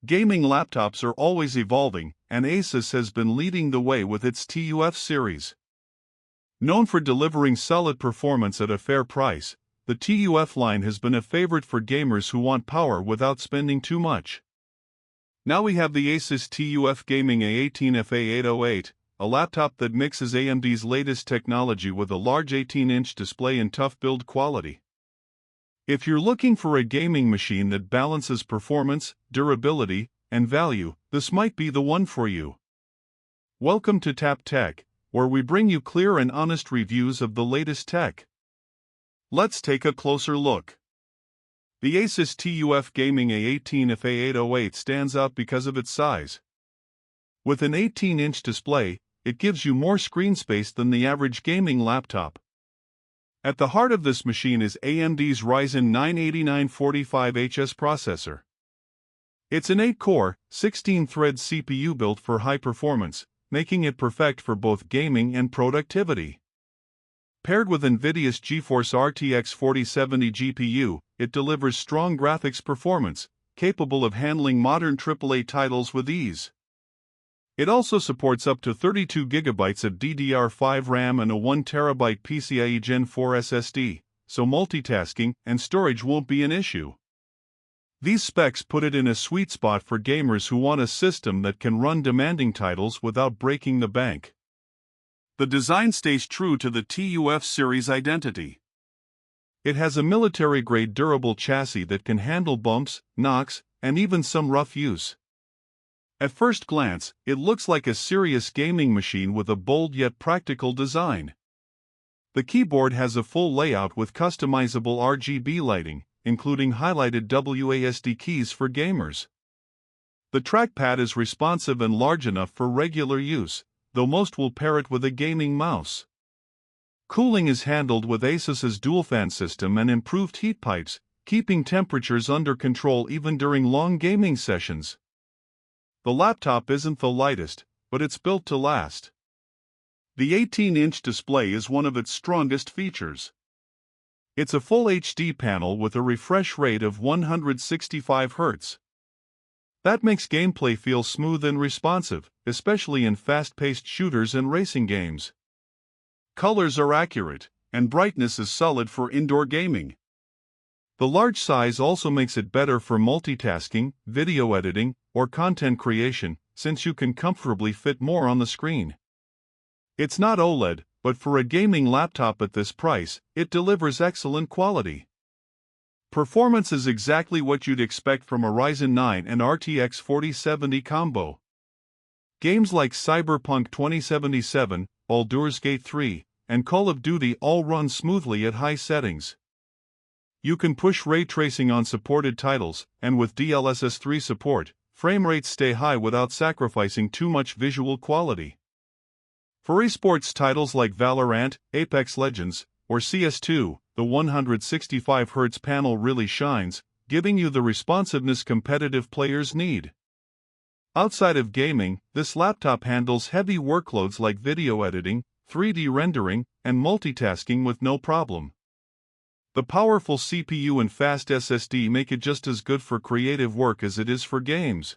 Gaming laptops are always evolving, and ASUS has been leading the way with its TUF series. Known for delivering solid performance at a fair price, the TUF line has been a favorite for gamers who want power without spending too much. Now we have the ASUS TUF Gaming A18 FA808, a laptop that mixes AMD's latest technology with a large 18-inch display and tough build quality. If you're looking for a gaming machine that balances performance, durability, and value, this might be the one for you. Welcome to Tap Tech, where we bring you clear and honest reviews of the latest tech. Let's take a closer look. The ASUS TUF Gaming A18 FA808 stands out because of its size. With an 18-inch display, it gives you more screen space than the average gaming laptop. At the heart of this machine is AMD's Ryzen 9 8945HS processor. It's an 8-core, 16-thread CPU built for high performance, making it perfect for both gaming and productivity. Paired with NVIDIA's GeForce RTX 4070 GPU, it delivers strong graphics performance, capable of handling modern AAA titles with ease. It also supports up to 32 GB of DDR5 RAM and a 1TB PCIe Gen 4 SSD, so multitasking and storage won't be an issue. These specs put it in a sweet spot for gamers who want a system that can run demanding titles without breaking the bank. The design stays true to the TUF series identity. It has a military-grade durable chassis that can handle bumps, knocks, and even some rough use. At first glance, it looks like a serious gaming machine with a bold yet practical design. The keyboard has a full layout with customizable RGB lighting, including highlighted WASD keys for gamers. The trackpad is responsive and large enough for regular use, though most will pair it with a gaming mouse. Cooling is handled with ASUS's dual-fan system and improved heat pipes, keeping temperatures under control even during long gaming sessions. The laptop isn't the lightest, but it's built to last. The 18-inch display is one of its strongest features. It's a full HD panel with a refresh rate of 165 Hz. That makes gameplay feel smooth and responsive, especially in fast-paced shooters and racing games. Colors are accurate, and brightness is solid for indoor gaming. The large size also makes it better for multitasking, video editing, or content creation, since you can comfortably fit more on the screen. It's not OLED, but for a gaming laptop at this price, it delivers excellent quality. Performance is exactly what you'd expect from a Ryzen 9 and RTX 4070 combo. Games like Cyberpunk 2077, Baldur's Gate 3, and Call of Duty all run smoothly at high settings. You can push ray tracing on supported titles, and with DLSS 3 support, frame rates stay high without sacrificing too much visual quality. For esports titles like Valorant, Apex Legends, or CS2, the 165 Hz panel really shines, giving you the responsiveness competitive players need. Outside of gaming, this laptop handles heavy workloads like video editing, 3D rendering, and multitasking with no problem. The powerful CPU and fast SSD make it just as good for creative work as it is for games.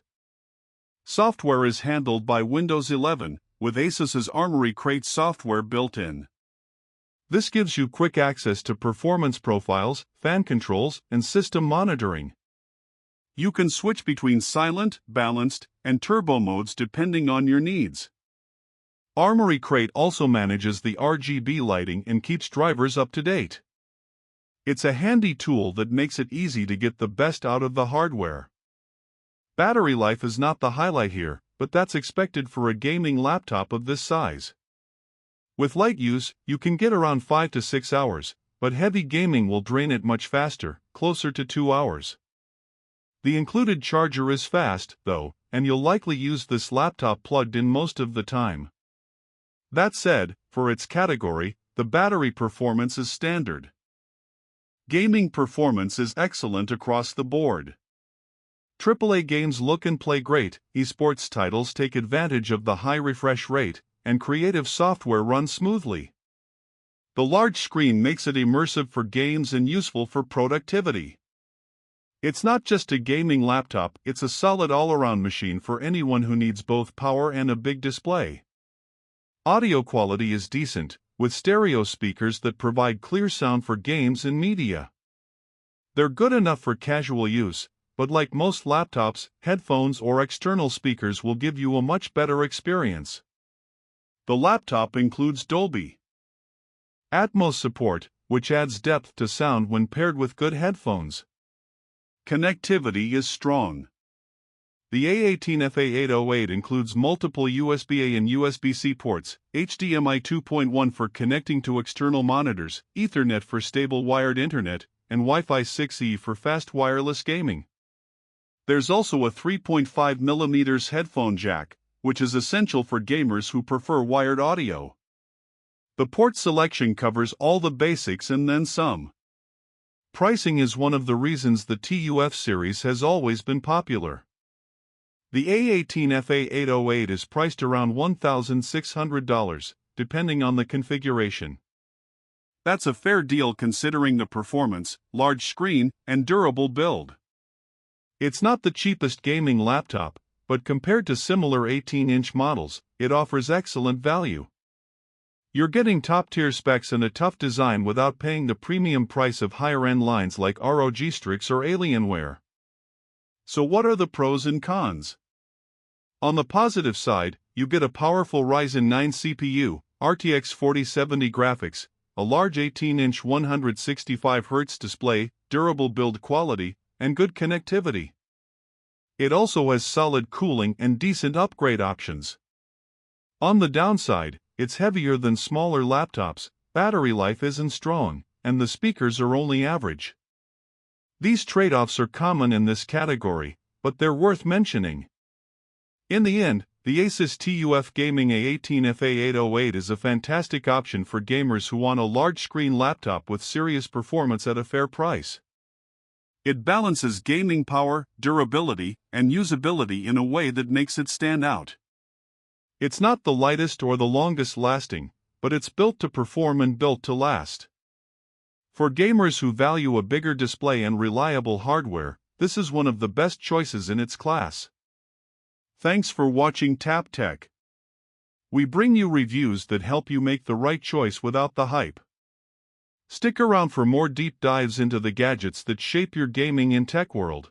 Software is handled by Windows 11, with ASUS's Armoury Crate software built in. This gives you quick access to performance profiles, fan controls, and system monitoring. You can switch between silent, balanced, and turbo modes depending on your needs. Armoury Crate also manages the RGB lighting and keeps drivers up to date. It's a handy tool that makes it easy to get the best out of the hardware. Battery life is not the highlight here, but that's expected for a gaming laptop of this size. With light use, you can get around 5 to 6 hours, but heavy gaming will drain it much faster, closer to 2 hours. The included charger is fast, though, and you'll likely use this laptop plugged in most of the time. That said, for its category, the battery performance is standard. Gaming performance is excellent across the board. AAA games look and play great, esports titles take advantage of the high refresh rate, and creative software runs smoothly. The large screen makes it immersive for games and useful for productivity. It's not just a gaming laptop, it's a solid all-around machine for anyone who needs both power and a big display. Audio quality is decent, with stereo speakers that provide clear sound for games and media. They're good enough for casual use, but like most laptops, headphones or external speakers will give you a much better experience. The laptop includes Dolby Atmos support, which adds depth to sound when paired with good headphones. Connectivity is strong. The A18 FA808 includes multiple USB-A and USB-C ports, HDMI 2.1 for connecting to external monitors, Ethernet for stable wired internet, and Wi-Fi 6E for fast wireless gaming. There's also a 3.5mm headphone jack, which is essential for gamers who prefer wired audio. The port selection covers all the basics and then some. Pricing is one of the reasons the TUF series has always been popular. The A18 FA808 is priced around $1,600, depending on the configuration. That's a fair deal considering the performance, large screen, and durable build. It's not the cheapest gaming laptop, but compared to similar 18-inch models, it offers excellent value. You're getting top-tier specs and a tough design without paying the premium price of higher-end lines like ROG Strix or Alienware. So what are the pros and cons? On the positive side, you get a powerful Ryzen 9 CPU, RTX 4070 graphics, a large 18-inch 165Hz display, durable build quality, and good connectivity. It also has solid cooling and decent upgrade options. On the downside, it's heavier than smaller laptops, battery life isn't strong, and the speakers are only average. These trade-offs are common in this category, but they're worth mentioning. In the end, the ASUS TUF Gaming A18 FA808 is a fantastic option for gamers who want a large-screen laptop with serious performance at a fair price. It balances gaming power, durability, and usability in a way that makes it stand out. It's not the lightest or the longest lasting, but it's built to perform and built to last. For gamers who value a bigger display and reliable hardware, this is one of the best choices in its class. Thanks for watching Tap Tech. We bring you reviews that help you make the right choice without the hype. Stick around for more deep dives into the gadgets that shape your gaming and tech world.